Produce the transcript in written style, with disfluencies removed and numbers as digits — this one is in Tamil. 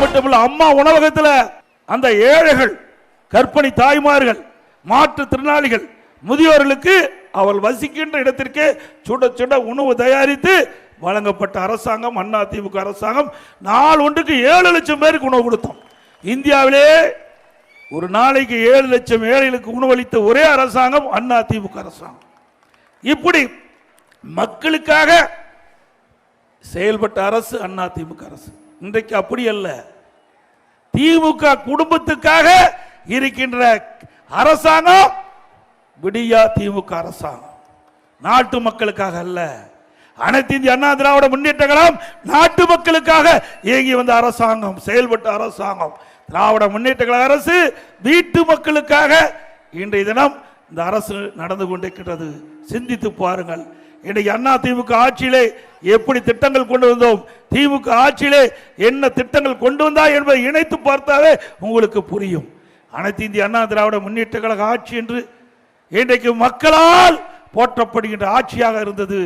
மட்டுமல்ல, அம்மா உணவகத்தில் அந்த ஏழைகள், கர்ப்பிணி தாய்மார்கள், மாற்றுத்திறனாளிகள், முதியோர்களுக்கு அவள் வசிக்கின்ற இடத்திற்கு சுட சுட உணவு தயாரித்து வழங்கப்பட்ட அரசாங்கம் அதிமுக அரசாங்கம். நாள் ஒன்றுக்கு 7 லட்சம் பேருக்கு உணவு கொடுத்தோம். இந்தியாவிலே ஒரு நாளைக்கு 7 லட்சம் ஏழைகளுக்கு உணவளித்த ஒரே அரசாங்கம் அதிமுக அரசாங்கம். இப்படி மக்களுக்காக செயல்பட்ட அரசு அதிமுக அரசு. இன்றைக்கு அப்படி அல்ல. திமுக குடும்பத்துக்காக இருக்கின்ற அரசாங்கம் விடியா திமுக அரசாங்கம். நாட்டு மக்களுக்காக அல்ல. அனைத்து இந்திய அண்ணா திராவிட முன்னேற்ற கழகம் நாட்டு மக்களுக்காக இயங்கி வந்த அரசாங்கம், செயல்பட்ட அரசாங்கம். திராவிட முன்னேற்ற கழக அரசு வீட்டு மக்களுக்காக இன்றைய தினம் இந்த அரசு நடந்து கொண்டிருக்கிறது. சிந்தித்து பாருங்கள். இன்றைக்கு அண்ணா திமுக ஆட்சியிலே எப்படி திட்டங்கள் கொண்டு வந்தோம், திமுக ஆட்சியிலே என்ன திட்டங்கள் கொண்டு வந்தா என்பதை இணைத்து பார்த்தாவே உங்களுக்கு புரியும். அனைத்து இந்திய அண்ணா திராவிட முன்னேற்ற கழக ஆட்சி என்று இன்றைக்கு மக்களால் போற்றப்படுகின்ற ஆட்சியாக இருந்தது.